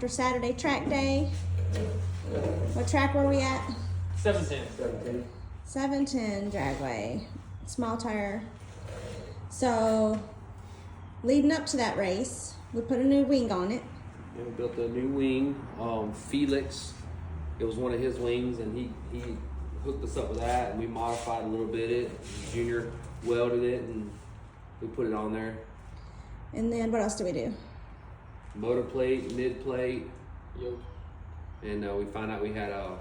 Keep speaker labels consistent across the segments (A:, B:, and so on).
A: after Saturday track day. What track were we at?
B: 710.
A: 710 Dragway, small tire. So, leading up to that race, we put a new wing on it.
C: Yeah, we built a new wing. Felix, it was one of his wings, and he hooked us up with that, and we modified a little bit. Junior welded it, and we put it on there.
A: And then what else do we do?
C: Motor plate, mid plate,
B: Yoke.
C: and we found out we had a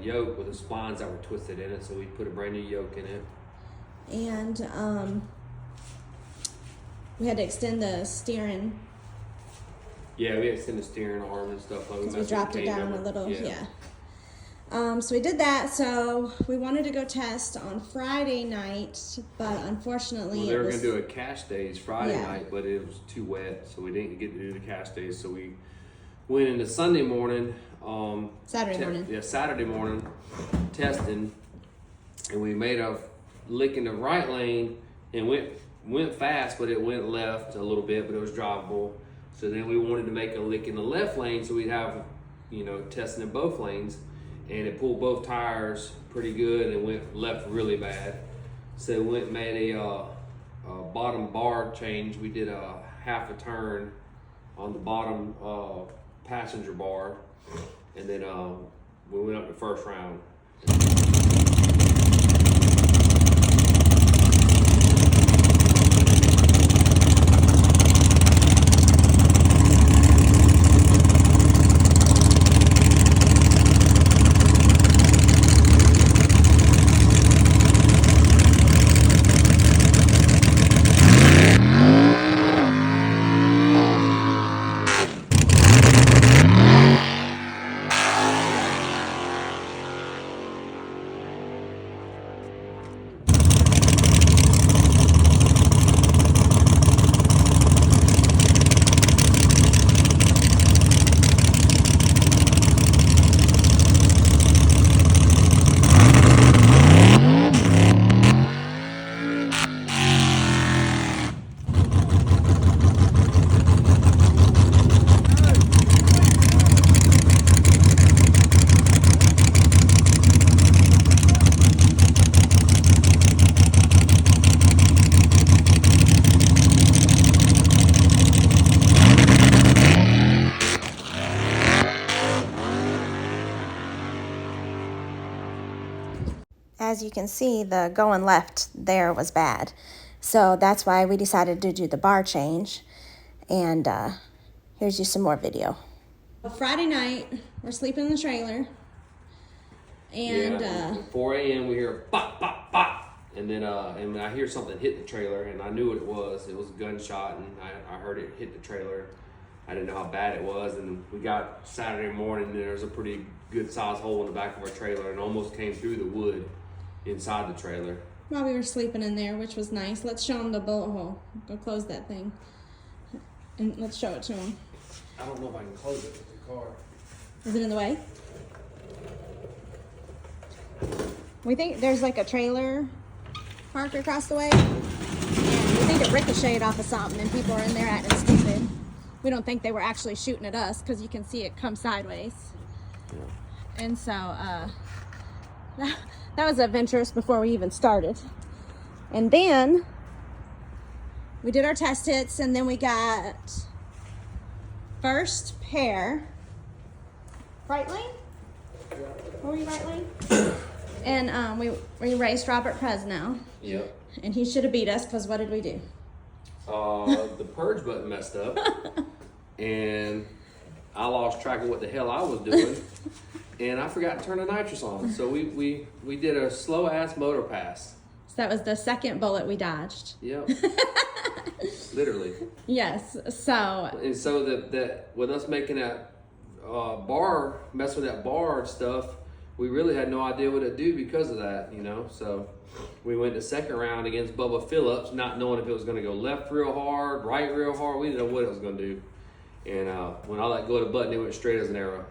C: yoke with the splines that were twisted in it, so we put a brand new yoke in it.
A: And we had to extend the steering
C: Yeah, we extended the steering arm and stuff. Like
A: because we dropped it down a little.
C: Yeah.
A: So we did that. So we wanted to go test on Friday night, but unfortunately,
C: Well, they were
A: it
C: going
A: was,
C: to do a cash days Friday
A: Yeah.
C: night, but it was too wet, so we didn't get to do the cash days. So we went into Sunday morning.
A: Saturday morning.
C: Yeah, Saturday morning testing, and we made a lick in the right lane and went fast, but it went left a little bit, but it was drivable. So then we wanted to make a lick in the left lane, so we'd have, testing in both lanes, and it pulled both tires pretty good and went left really bad. So we went and made a bottom bar change. We did a half a turn on the bottom passenger bar, and then we went up the first round.
A: As you can see, the going left there was bad. So that's why we decided to do the bar change. And here's you some more video. Friday night, we're sleeping in the trailer. And
C: at 4 a.m. we hear pop, pop, pop, and then and I hear something hit the trailer, and I knew what it was. It was a gunshot, and I heard it hit the trailer. I didn't know how bad it was, and we got Saturday morning, and there was a pretty good sized hole in the back of our trailer, and almost came through the wood inside the trailer.
A: while we were sleeping in there, which was nice, let's show them the bullet hole. Go close that thing. And let's show it to them.
C: I don't know if I can close it with the car.
A: Is it in the way? We think there's like a trailer parked across the way. And we think it ricocheted off of something and people are in there acting stupid. We don't think they were actually shooting at us because you can see it come sideways. Yeah. And so that was adventurous before we even started. And then we did our test hits, and then we got first pair. Right lane? Were we right lane? And we raced Robert Presnell.
C: Yep.
A: And he should have beat us because what did we do?
C: The purge button messed up, and I lost track of what the hell I was doing, and I forgot to turn the nitrous on. So we did a slow ass motor pass.
A: So that was the second bullet we dodged.
C: Yep. Literally.
A: Yes. So
C: And so that with us making that bar, mess with that bar and stuff, we really had no idea what to do because of that, you know. So we went to second round against Bubba Phillips, not knowing if it was going to go left real hard, right real hard. We didn't know what it was going to do. And when I let go of the button, it went straight as an arrow.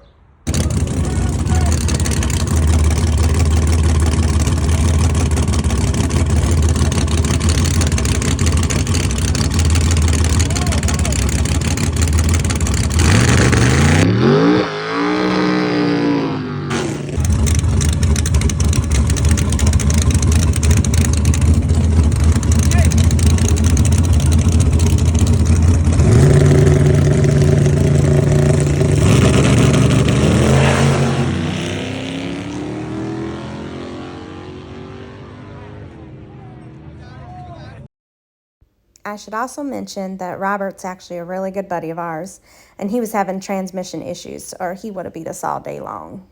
A: I should also mention that Robert's actually a really good buddy of ours, and he was having transmission issues, or he would have beat us all day long.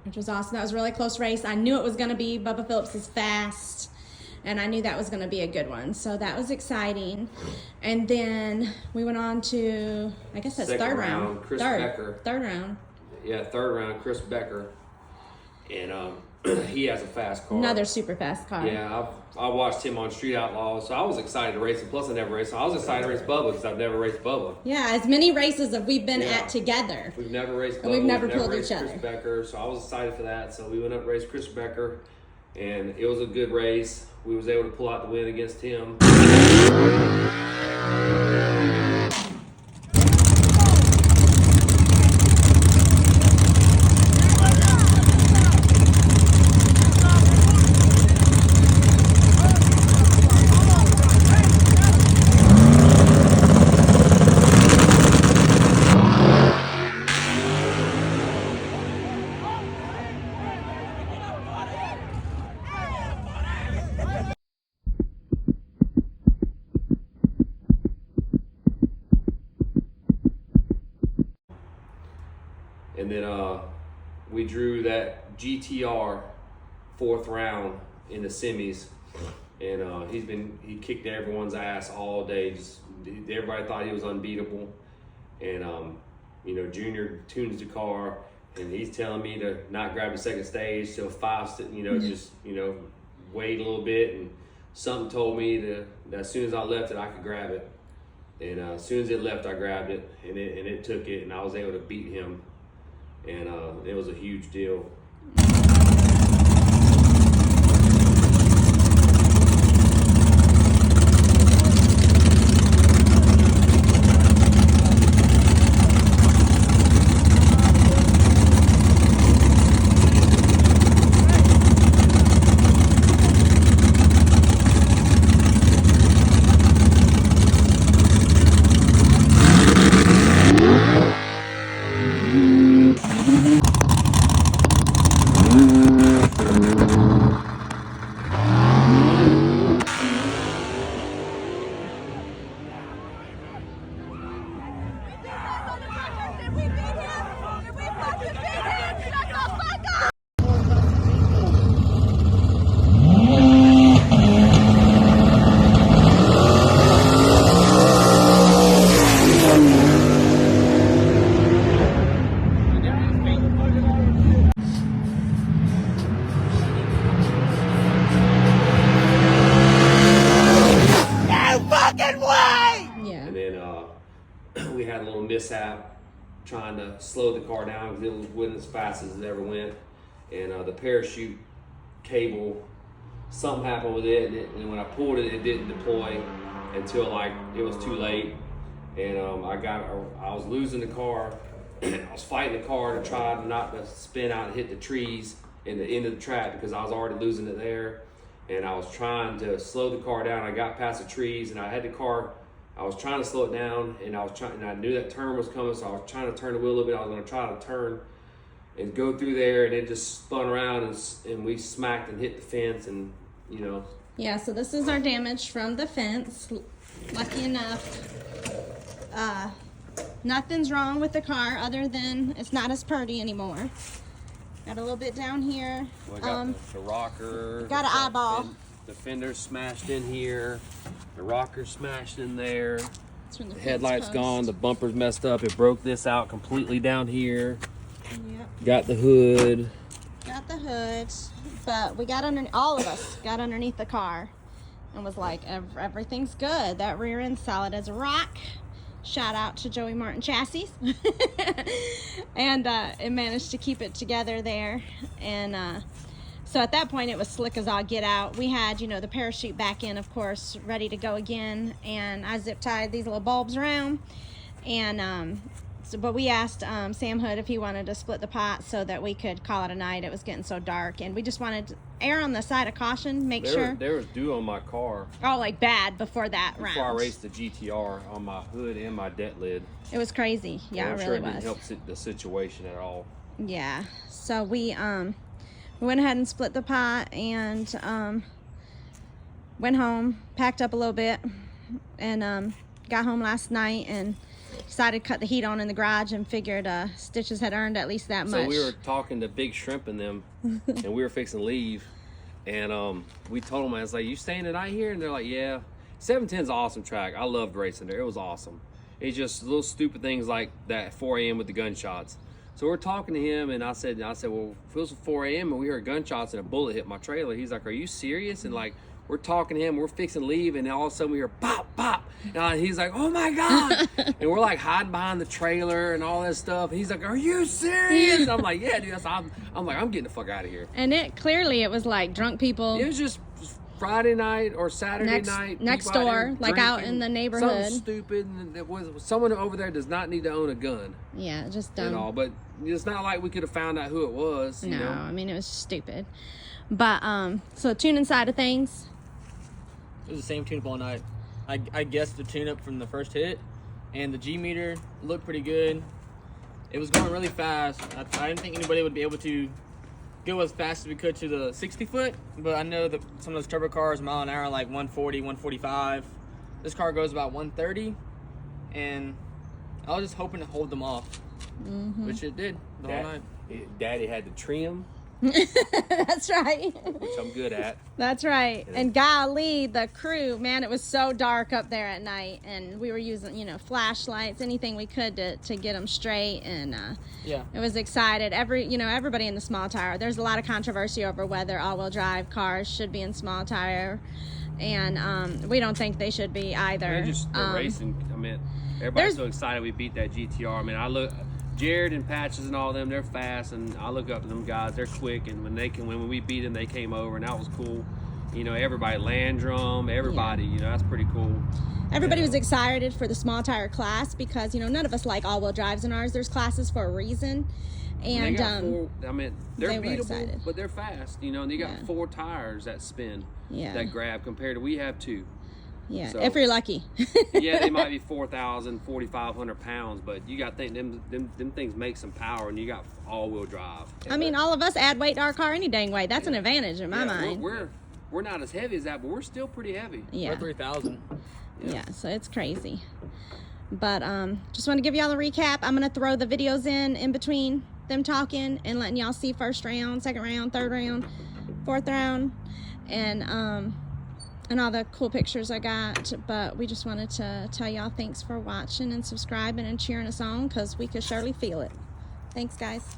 A: Which was awesome. That was a really close race. I knew it was going to be. Bubba Phillips is fast, and I knew that was going to be a good one. So that was exciting. And then we went on to, I guess that's
C: Second
A: third round.
C: Chris Becker.
A: Third round.
C: Yeah, third round, Chris Becker. And he has a fast car.
A: Another super fast car.
C: Yeah, I watched him on Street Outlaws, so I was excited to race him. Plus, I never raced him. I was excited to race Bubba because I've never raced Bubba.
A: Yeah, as many races as we've been
C: Yeah.
A: at together.
C: We've never raced Bubba.
A: And we've never pulled
C: raced
A: each
C: Chris
A: other.
C: Becker, so I was excited for that. So we went up and raced Chris Becker, and it was a good race. We was able to pull out the win against him. And then we drew that GTR fourth round in the semis, and he kicked everyone's ass all day. Just everybody thought he was unbeatable, and Junior tunes the car, and he's telling me to not grab the second stage till just wait a little bit, and something told me that as soon as I left it, I could grab it, and as soon as it left, I grabbed it, and it took it, and I was able to beat him. And it was a huge deal. We had a little mishap trying to slow the car down because it wasn't as fast as it ever went, and the parachute cable, something happened with it, and when I pulled it, it didn't deploy until it was too late, and I was losing the car. I was fighting the car to try not to spin out and hit the trees in the end of the track because I was already losing it there, and I was trying to slow the car down. I got past the trees, and I had the car. I was trying to slow it down, and I knew that turn was coming, so I was trying to turn the wheel a little bit. I was going to try to turn and go through there, and it just spun around, and we smacked and hit the fence, and
A: Yeah, so this is our damage from the fence. Lucky enough, nothing's wrong with the car other than it's not as purty anymore. Got a little bit down here.
C: Well, I got the rocker.
A: Got an eyeball.
C: The fender smashed in here. The rocker smashed in there.
A: It's from the
C: Headlights
A: fence
C: gone.
A: post.
C: The bumper's messed up. It broke this out completely down here.
A: Yep.
C: Got the hood.
A: Got the hood, but we got all of us got underneath the car and was like, everything's good. That rear end's solid as a rock. Shout out to Joey Martin Chassis. And it managed to keep it together there. And so at that point, it was slick as all get out. We had, the parachute back in, of course, ready to go again. And I zip tied these little bulbs around and but we asked Sam Hood if he wanted to split the pot so that we could call it a night. It was getting so dark, and we just wanted to err on the side of caution, make sure.
D: There was dew on my car
A: Oh, like bad before that round.
D: before I raced the GTR on my hood and my deck lid.
A: It was crazy. Yeah,
D: I'm
A: it
D: sure
A: really
D: it didn't
A: was.
D: help the situation at all.
A: Yeah. So we went ahead and split the pot and went home, packed up a little bit, and got home last night and decided to cut the heat on in the garage and figured Stitches had earned at least that much.
D: So we were talking to Big Shrimp and them, and we were fixing to leave, and we told them, I was like, "You staying tonight here?" And they're like, "Yeah." 710's an awesome track. I loved racing there. It was awesome. It's just little stupid things like that at 4 a.m. with the gunshots. So we're talking to him, and I said, well, if it was 4 a.m. and we heard gunshots and a bullet hit my trailer, he's like, "Are you serious?" And like, we're talking to him, we're fixing to leave, and all of a sudden we hear pop, pop. And he's like, "Oh my God." And we're like hiding behind the trailer and all that stuff. He's like, "Are you serious?" And I'm like, "Yeah, dude." I'm like, I'm getting the fuck out of here.
A: And it was like drunk people.
D: It was just Friday night or Saturday night.
A: Next
D: people out
A: door,
D: there
A: like out
D: drinking,
A: in the neighborhood.
D: Something stupid. And it was someone over there does not need to own a gun
A: Yeah, just dumb.
D: and all. But it's not like we could have found out who it was. You
A: No,
D: know?
A: I mean, it was stupid. But so tuning side of things,
B: It was the same tune-up all night. I guessed the tune-up from the first hit, and the G meter looked pretty good. It was going really fast. I didn't think anybody would be able to go as fast as we could to the 60 foot, but I know that some of those turbo cars mile an hour like 140, 145. This car goes about 130, and I was just hoping to hold them off, which it did the whole night.
D: Daddy had to trim,
A: that's right.
D: which I'm good at.
A: That's right. And golly, the crew, man, it was so dark up there at night, and we were using, flashlights, anything we could to get them straight, and
B: Yeah.
A: it was excited. Everybody in the small tire. There's a lot of controversy over whether all-wheel drive cars should be in small tire, and we don't think they should be either.
D: They're just the racing. I mean, everybody's so excited we beat that GTR. I mean, I look, Jared and Patches and all them, they're fast, and I look up to them guys. They're quick, and when we beat them, they came over, and that was cool. Everybody, Landrum, everybody, that's pretty cool.
A: Everybody was excited for the small tire class because none of us like all-wheel drives in ours. There's classes for a reason, and
D: they got they're
A: they were
D: beatable,
A: excited.
D: but they're fast. And they got
A: Yeah.
D: 4 tires that spin,
A: Yeah.
D: that grab, compared to we have 2.
A: yeah,
D: So-
A: if you're lucky.
D: Yeah, they might be 4,000, 4,500 pounds, but you got to think them things make some power, and you got all-wheel drive.
A: I mean, all of us add weight to our car any dang way. That's an advantage in my
D: Yeah,
A: mind.
D: We're not as heavy as that, but we're still pretty heavy.
A: Yeah.
B: We're 3,000.
A: Yeah, so it's crazy. But just want to give y'all a recap. I'm going to throw the videos in between them talking and letting y'all see first round, second round, third round, fourth round, and all the cool pictures I got. But we just wanted to tell y'all thanks for watching and subscribing and cheering us on, because we could surely feel it. Thanks, guys.